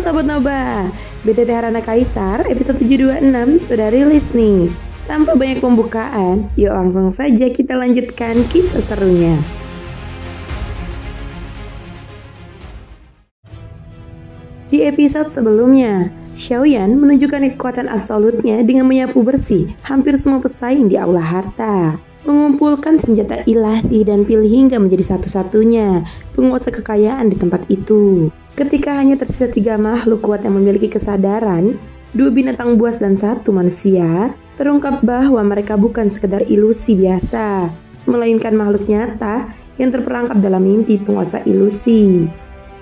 Sobat Nova, BTT Harana Kaisar episode 726 sudah rilis nih. Tanpa banyak pembukaan, yuk langsung saja kita lanjutkan kisah serunya. Di episode sebelumnya, Xiaoyan menunjukkan kekuatan absolutnya dengan menyapu bersih hampir semua pesaing di Aula Harta, mengumpulkan senjata ilahi dan pil hingga menjadi satu-satunya penguasa kekayaan di tempat itu. Ketika hanya tersisa 3 makhluk kuat yang memiliki kesadaran, 2 binatang buas dan 1 manusia, terungkap bahwa mereka bukan sekedar ilusi biasa, melainkan makhluk nyata yang terperangkap dalam mimpi penguasa ilusi.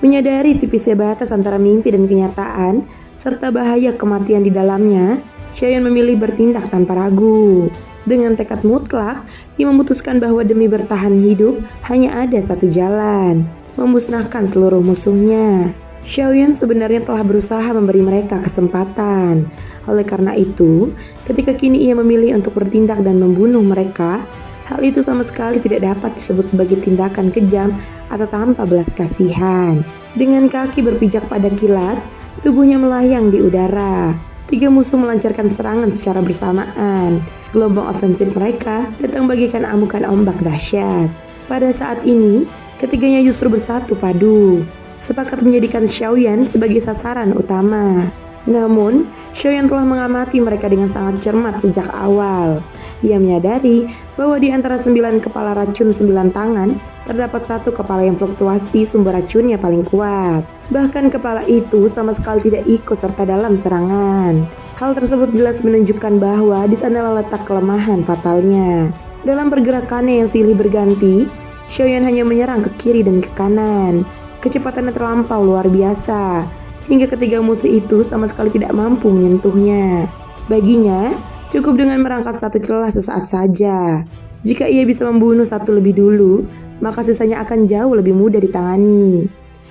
Menyadari tipisnya batas antara mimpi dan kenyataan, serta bahaya kematian di dalamnya, Xiaoyan memilih bertindak tanpa ragu. Dengan tekad mutlak, ia memutuskan bahwa demi bertahan hidup, hanya ada satu jalan: memusnahkan seluruh musuhnya. Xiaoyan sebenarnya telah berusaha memberi mereka kesempatan. Oleh karena itu, ketika kini ia memilih untuk bertindak dan membunuh mereka, hal itu sama sekali tidak dapat disebut sebagai tindakan kejam atau tanpa belas kasihan. Dengan kaki berpijak pada kilat, tubuhnya melayang di udara. 3 musuh melancarkan serangan secara bersamaan. Gelombang ofensif mereka datang bagaikan amukan ombak dahsyat. Pada saat ini, ketiganya justru bersatu padu, sepakat menjadikan Xiaoyan sebagai sasaran utama. Namun, Xiaoyan telah mengamati mereka dengan sangat cermat sejak awal. Ia menyadari bahwa di antara 9 kepala racun 9 tangan, terdapat 1 kepala yang fluktuasi sumber racunnya paling kuat. Bahkan kepala itu sama sekali tidak ikut serta dalam serangan. Hal tersebut jelas menunjukkan bahwa di sanalah letak kelemahan fatalnya. Dalam pergerakannya yang silih berganti, Xiaoyan hanya menyerang ke kiri dan ke kanan. Kecepatannya terlampau luar biasa, hingga ketiga musuh itu sama sekali tidak mampu menyentuhnya. Baginya, cukup dengan merangkap 1 celah sesaat saja. Jika ia bisa membunuh 1 lebih dulu, maka sisanya akan jauh lebih mudah ditangani.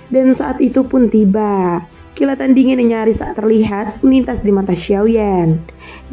Dan saat itu pun tiba. Kilatan dingin yang nyaris tak terlihat melintas di mata Xiaoyan.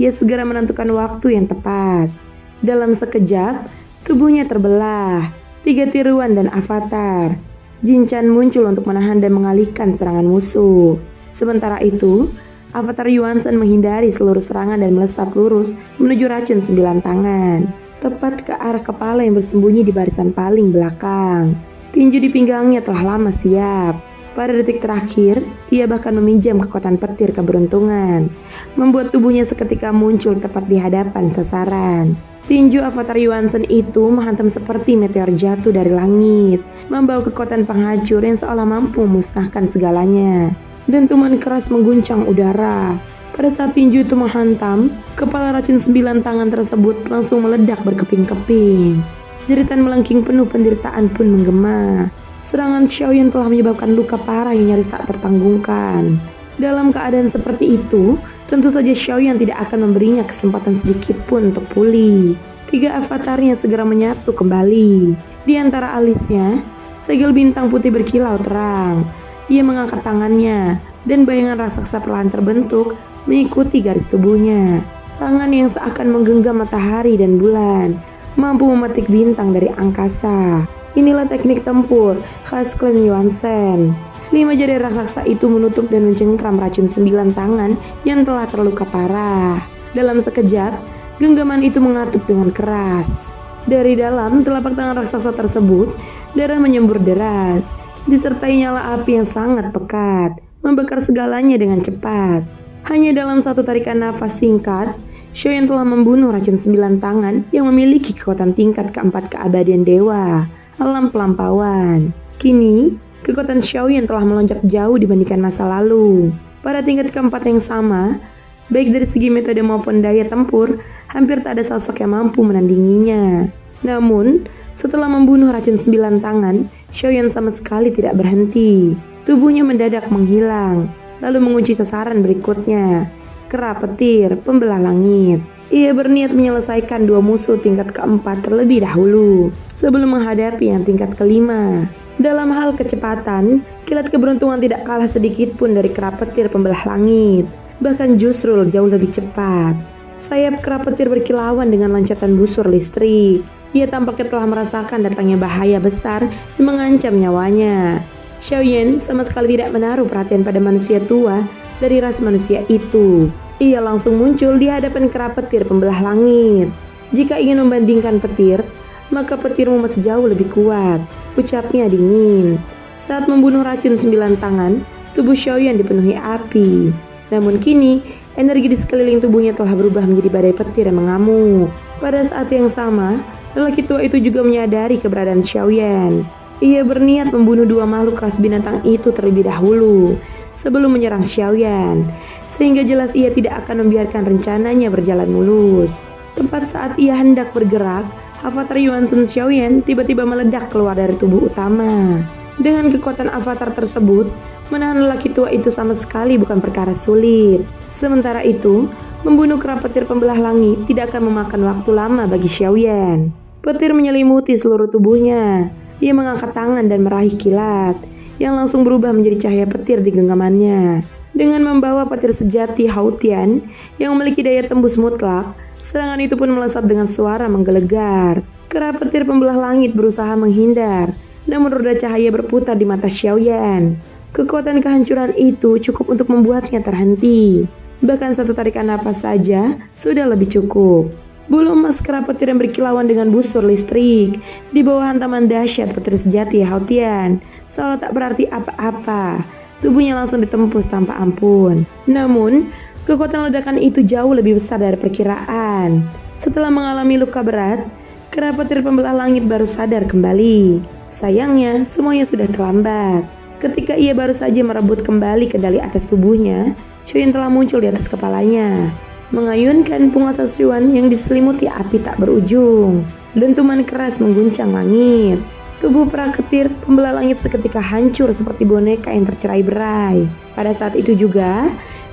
Ia segera menentukan waktu yang tepat. Dalam sekejap, tubuhnya terbelah. 3 tiruan dan avatar Jin Chan muncul untuk menahan dan mengalihkan serangan musuh. Sementara itu, avatar Yuan Shen menghindari seluruh serangan dan melesat lurus menuju racun 9 tangan, tepat ke arah kepala yang bersembunyi di barisan paling belakang. Tinju di pinggangnya telah lama siap. Pada detik terakhir, ia bahkan meminjam kekuatan petir keberuntungan, membuat tubuhnya seketika muncul tepat di hadapan sasaran. Tinju avatar Yuan Shen itu menghantam seperti meteor jatuh dari langit, membawa kekuatan penghancur yang seolah mampu memusnahkan segalanya. Dentuman keras mengguncang udara. Pada saat tinju itu menghantam, kepala racun 9 tangan tersebut langsung meledak berkeping-keping. Jeritan melengking penuh penderitaan pun menggema. Serangan Xiaoyan telah menyebabkan luka parah yang nyaris tak tertanggungkan. Dalam keadaan seperti itu, tentu saja Xiaoyan tidak akan memberinya kesempatan sedikit pun untuk pulih. 3 avatarnya segera menyatu kembali. Di antara alisnya, segel bintang putih berkilau terang. Dia mengangkat tangannya, dan bayangan raksasa perlahan terbentuk mengikuti garis tubuhnya. Tangan yang seakan menggenggam matahari dan bulan, mampu memetik bintang dari angkasa. Inilah teknik tempur khas klan Yuan Shen. 5 jari raksasa itu menutup dan mencengkram racun 9 tangan yang telah terluka parah. Dalam sekejap, genggaman itu mengatup dengan keras. Dari dalam telapak tangan raksasa tersebut, darah menyembur deras, disertai nyala api yang sangat pekat, membakar segalanya dengan cepat. Hanya dalam 1 tarikan nafas singkat, Xiaoyan telah membunuh racun 9 tangan yang memiliki kekuatan tingkat keempat keabadian dewa, alam pelampauan. Kini, kekuatan Xiaoyan telah melonjak jauh dibandingkan masa lalu. Pada tingkat keempat yang sama, baik dari segi metode maupun daya tempur, hampir tak ada sosok yang mampu menandinginya. Namun, setelah membunuh racun 9 tangan, Xiaoyan sama sekali tidak berhenti. Tubuhnya mendadak menghilang, lalu mengunci sasaran berikutnya, kera petir pembelah langit. Ia berniat menyelesaikan 2 musuh tingkat keempat terlebih dahulu, sebelum menghadapi yang tingkat kelima. Dalam hal kecepatan, kilat keberuntungan tidak kalah sedikit pun dari kera petir pembelah langit, bahkan justru jauh lebih cepat. Sayap kera petir berkilauan dengan loncatan busur listrik. Ia tampaknya telah merasakan datangnya bahaya besar yang mengancam nyawanya. Xiaoyan sama sekali tidak menaruh perhatian pada manusia tua dari ras manusia itu. Ia langsung muncul di hadapan kera petir pembelah langit. Jika ingin membandingkan petir, maka petirmu masih jauh lebih kuat, ucapnya dingin. Saat membunuh racun 9 tangan, tubuh Xiaoyan dipenuhi api. Namun kini, energi di sekeliling tubuhnya telah berubah menjadi badai petir yang mengamuk. Pada saat yang sama, lelaki tua itu juga menyadari keberadaan Xiaoyan. Ia berniat membunuh 2 makhluk ras binatang itu terlebih dahulu sebelum menyerang Xiaoyan, sehingga jelas ia tidak akan membiarkan rencananya berjalan mulus. Tepat saat ia hendak bergerak, avatar Yuan Shen Xiaoyan tiba-tiba meledak keluar dari tubuh utama. Dengan kekuatan avatar tersebut, menahan lelaki tua itu sama sekali bukan perkara sulit. Sementara itu, membunuh kera petir pembelah langit tidak akan memakan waktu lama bagi Xiaoyan. Petir menyelimuti seluruh tubuhnya. Ia mengangkat tangan dan meraih kilat yang langsung berubah menjadi cahaya petir di genggamannya. Dengan membawa petir sejati Haotian yang memiliki daya tembus mutlak, serangan itu pun melesat dengan suara menggelegar. Kera petir pembelah langit berusaha menghindar, namun roda cahaya berputar di mata Xiaoyan. Kekuatan kehancuran itu cukup untuk membuatnya terhenti. Bahkan satu tarikan napas saja sudah lebih cukup. Bulu emas kera petir yang berkilauan dengan busur listrik di bawah hantaman dahsyat petir sejati Haotian seolah tak berarti apa-apa. Tubuhnya langsung ditembus tanpa ampun. Namun, kekuatan ledakan itu jauh lebih besar dari perkiraan. Setelah mengalami luka berat, kera petir pembelah langit baru sadar kembali. Sayangnya, semuanya sudah terlambat. Ketika ia baru saja merebut kembali kendali atas tubuhnya, Xiaoyan telah muncul di atas kepalanya, mengayunkan penguasa Siwan yang diselimuti api tak berujung. Dentuman keras mengguncang langit. Tubuh praketir pembelah langit seketika hancur seperti boneka yang tercerai-berai. Pada saat itu juga,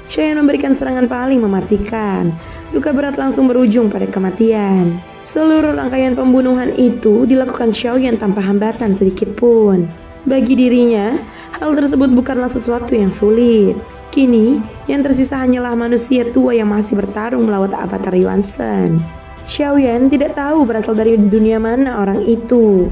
Xiaoyan memberikan serangan paling mematikan. Luka berat langsung berujung pada kematian. Seluruh rangkaian pembunuhan itu dilakukan Xiaoyan tanpa hambatan sedikit pun. Bagi dirinya, hal tersebut bukanlah sesuatu yang sulit. Kini, yang tersisa hanyalah manusia tua yang masih bertarung melawan avatar Yuan Shen. Xiaoyan tidak tahu berasal dari dunia mana orang itu.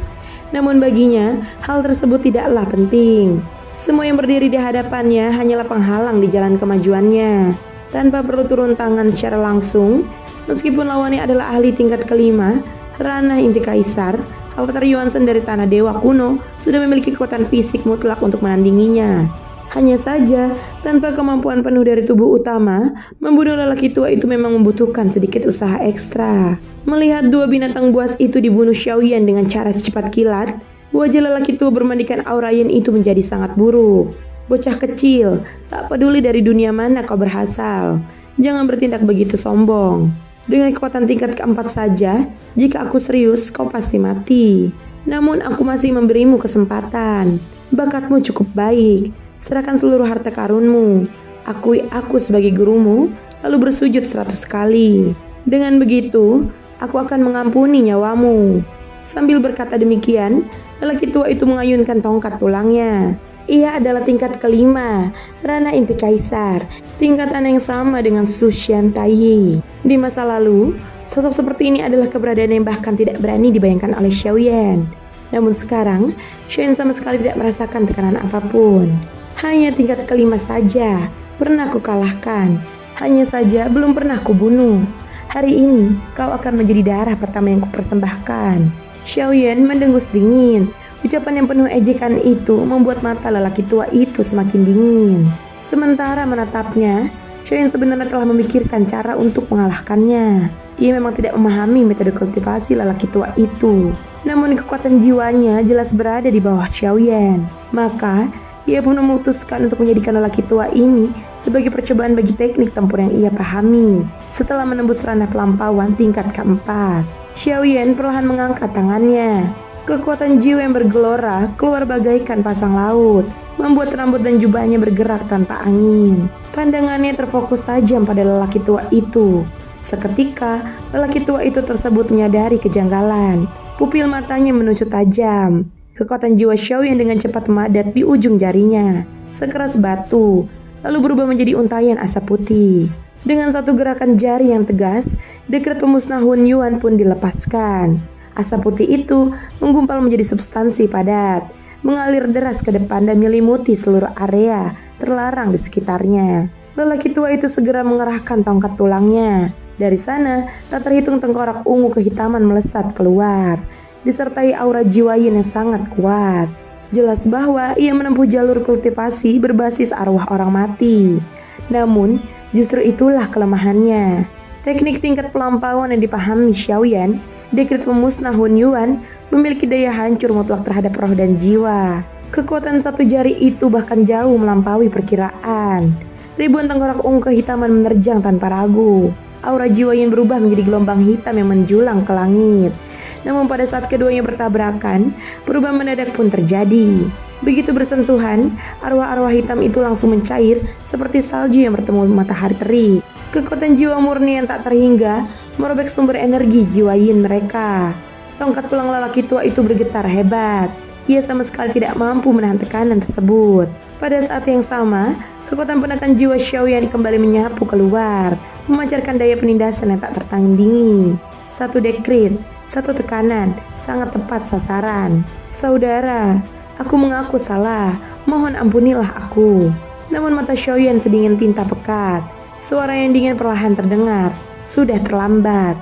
Namun baginya, hal tersebut tidaklah penting. Semua yang berdiri di hadapannya hanyalah penghalang di jalan kemajuannya. Tanpa perlu turun tangan secara langsung, meskipun lawannya adalah ahli tingkat kelima, Ranah Inti Kaisar, avatar Yuan Shen dari Tanah Dewa kuno sudah memiliki kekuatan fisik mutlak untuk menandinginya. Hanya saja, tanpa kemampuan penuh dari tubuh utama, membunuh lelaki tua itu memang membutuhkan sedikit usaha ekstra. Melihat 2 binatang buas itu dibunuh Xiaoyan dengan cara secepat kilat, wajah lelaki tua bermandikan aura yin itu menjadi sangat buruk. Bocah kecil, tak peduli dari dunia mana kau berasal, jangan bertindak begitu sombong. Dengan kekuatan tingkat keempat saja, jika aku serius, kau pasti mati. Namun aku masih memberimu kesempatan. Bakatmu cukup baik. Serahkan seluruh harta karunmu. Akui aku sebagai gurumu, lalu bersujud 100 kali. Dengan begitu, aku akan mengampuni nyawamu. Sambil berkata demikian, lelaki tua itu mengayunkan tongkat tulangnya. Ia adalah tingkat kelima, Ranah Inti Kaisar, tingkatan yang sama dengan Su Xian Taiyi. Di masa lalu, sosok seperti ini adalah keberadaan yang bahkan tidak berani dibayangkan oleh Xiaoyan. Namun sekarang, Xiaoyan sama sekali tidak merasakan tekanan apapun. Hanya tingkat kelima saja pernah ku kalahkan. Hanya saja belum pernah ku bunuh. Hari ini kau akan menjadi darah pertama yang kupersembahkan. Xiaoyan mendengus dingin. Ucapan yang penuh ejekan itu membuat mata lelaki tua itu semakin dingin. Sementara menatapnya, Xiaoyan sebenarnya telah memikirkan cara untuk mengalahkannya. Ia memang tidak memahami metode kultivasi lelaki tua itu. Namun kekuatan jiwanya jelas berada di bawah Xiaoyan. Maka ia pun memutuskan untuk menjadikan lelaki tua ini sebagai percobaan bagi teknik tempur yang ia pahami. Setelah menembus ranah pelampauan tingkat keempat, Xiaoyan perlahan mengangkat tangannya. Kekuatan jiwa yang bergelora keluar bagaikan pasang laut, membuat rambut dan jubahnya bergerak tanpa angin. Pandangannya terfokus tajam pada lelaki tua itu. Seketika, lelaki tua itu tersebut menyadari kejanggalan. Pupil matanya menusuk tajam. Kekuatan jiwa Xiaoyan dengan cepat memadat di ujung jarinya, sekeras batu, lalu berubah menjadi untayan asap putih. Dengan satu gerakan jari yang tegas, dekret pemusnahan Yuan pun dilepaskan. Asap putih itu menggumpal menjadi substansi padat, mengalir deras ke depan dan menyelimuti seluruh area terlarang di sekitarnya. Lelaki tua itu segera mengerahkan tongkat tulangnya. Dari sana, tak terhitung tengkorak ungu kehitaman melesat keluar, disertai aura jiwa yin yang sangat kuat. Jelas bahwa ia menempuh jalur kultivasi berbasis arwah orang mati. Namun, justru itulah kelemahannya. Teknik tingkat pelampauan yang dipahami Xiaoyan, dekret pemusnah Hun Yuan, memiliki daya hancur mutlak terhadap roh dan jiwa. Kekuatan satu jari itu bahkan jauh melampaui perkiraan. Ribuan tengkorak ungu kehitaman menerjang tanpa ragu. Aura jiwa yang berubah menjadi gelombang hitam yang menjulang ke langit. Namun pada saat keduanya bertabrakan, perubahan mendadak pun terjadi. Begitu bersentuhan, arwah-arwah hitam itu langsung mencair seperti salju yang bertemu matahari terik. Kekuatan jiwa murni yang tak terhingga merobek sumber energi jiwa yin mereka. Tongkat tulang lelaki tua itu bergetar hebat. Ia sama sekali tidak mampu menahan tekanan tersebut. Pada saat yang sama, kekuatan penekan jiwa Xiaoyan kembali menyapu keluar, memancarkan daya penindasan yang tak tertandingi. Satu dekret, satu tekanan, sangat tepat sasaran. Saudara, aku mengaku salah, mohon ampunilah aku. Namun mata Xiaoyan sedingin tinta pekat. Suara yang dingin perlahan terdengar, sudah terlambat.